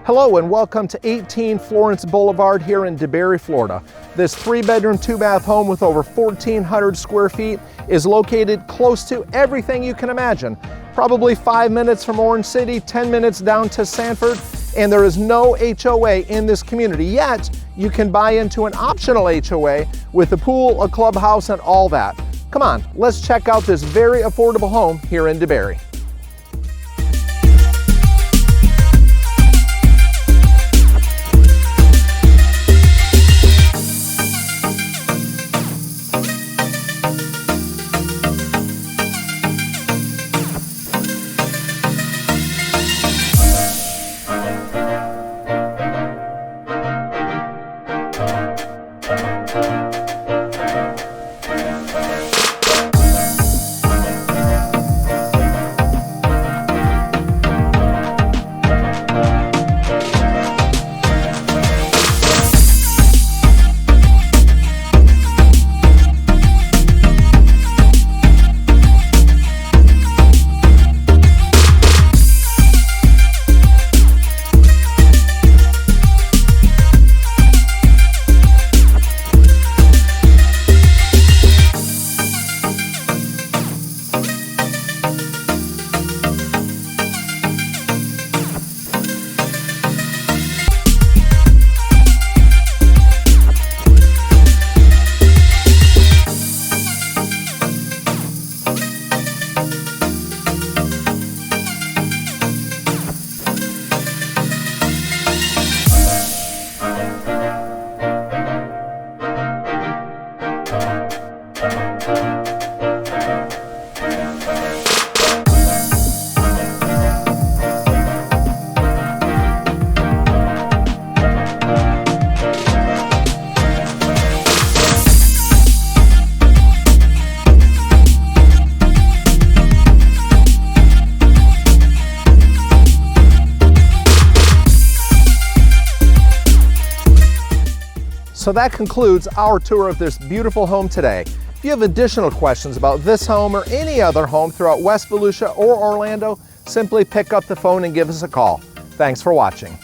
Hello and welcome to 18 Florence Boulevard here in DeBary, Florida. This 3-bedroom, 2-bath home with over 1,400 square feet is located close to everything you can imagine. Probably 5 minutes from Orange City, 10 minutes down to Sanford, and there is no HOA in this community. Yet, you can buy into an optional HOA with a pool, a clubhouse, and all that. Come on, let's check out this very affordable home here in DeBary. So that concludes our tour of this beautiful home today. If you have additional questions about this home or any other home throughout West Volusia or Orlando, simply pick up the phone and give us a call. Thanks for watching.